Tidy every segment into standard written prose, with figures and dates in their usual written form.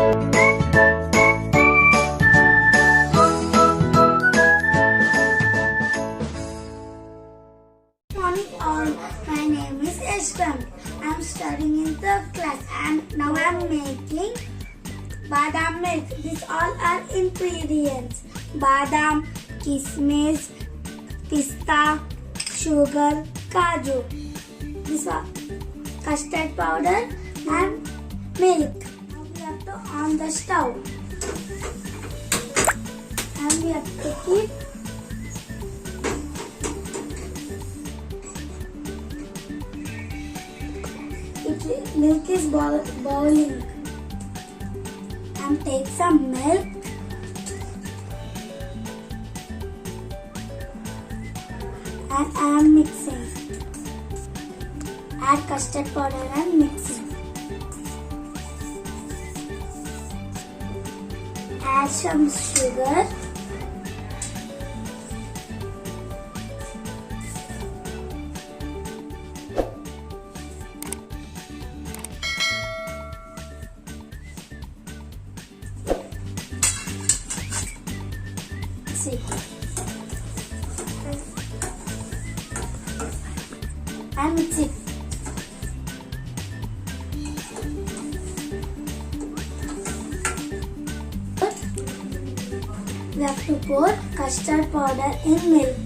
Morning all, my name is Ashram. I am studying in 3rd class and now I am making Badam Milk. These all are ingredients: badam, kismis, pista, sugar, kaju. This one custard powder and milk. Now we have to on the stove and we have to keep milk is boiling, and take some milk and I am mixing. Add custard powder and mixing. Add some sugar. And mix it. We have to pour custard powder in milk.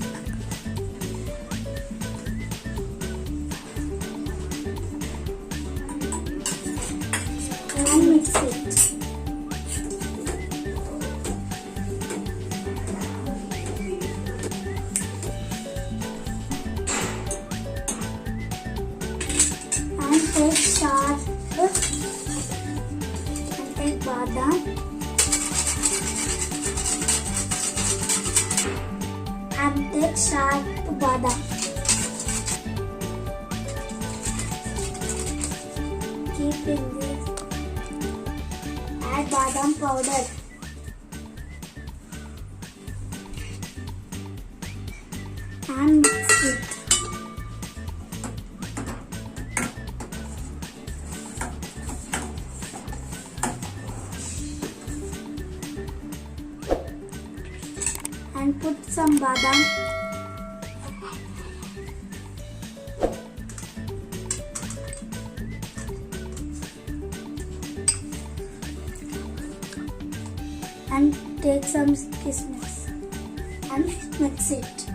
And mix it. Take sharp and take badam and take sharp badam. Keep in this. Add badam powder and mix it. And put some badam and take some kismis and mix it.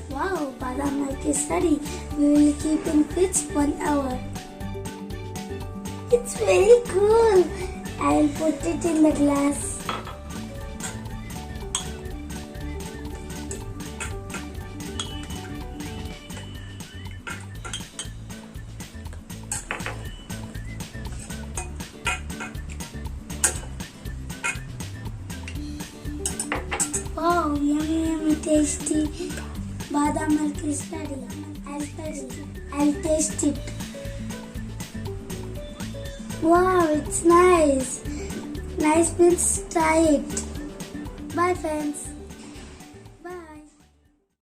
Wow, badam milk is ready. We will keep in fridge 1 hour. It's very cool. I will put it in the glass. Wow, yummy, yummy, tasty. Badam milk is ready. I'll taste it. Wow, it's nice. Nice means try it. Bye friends.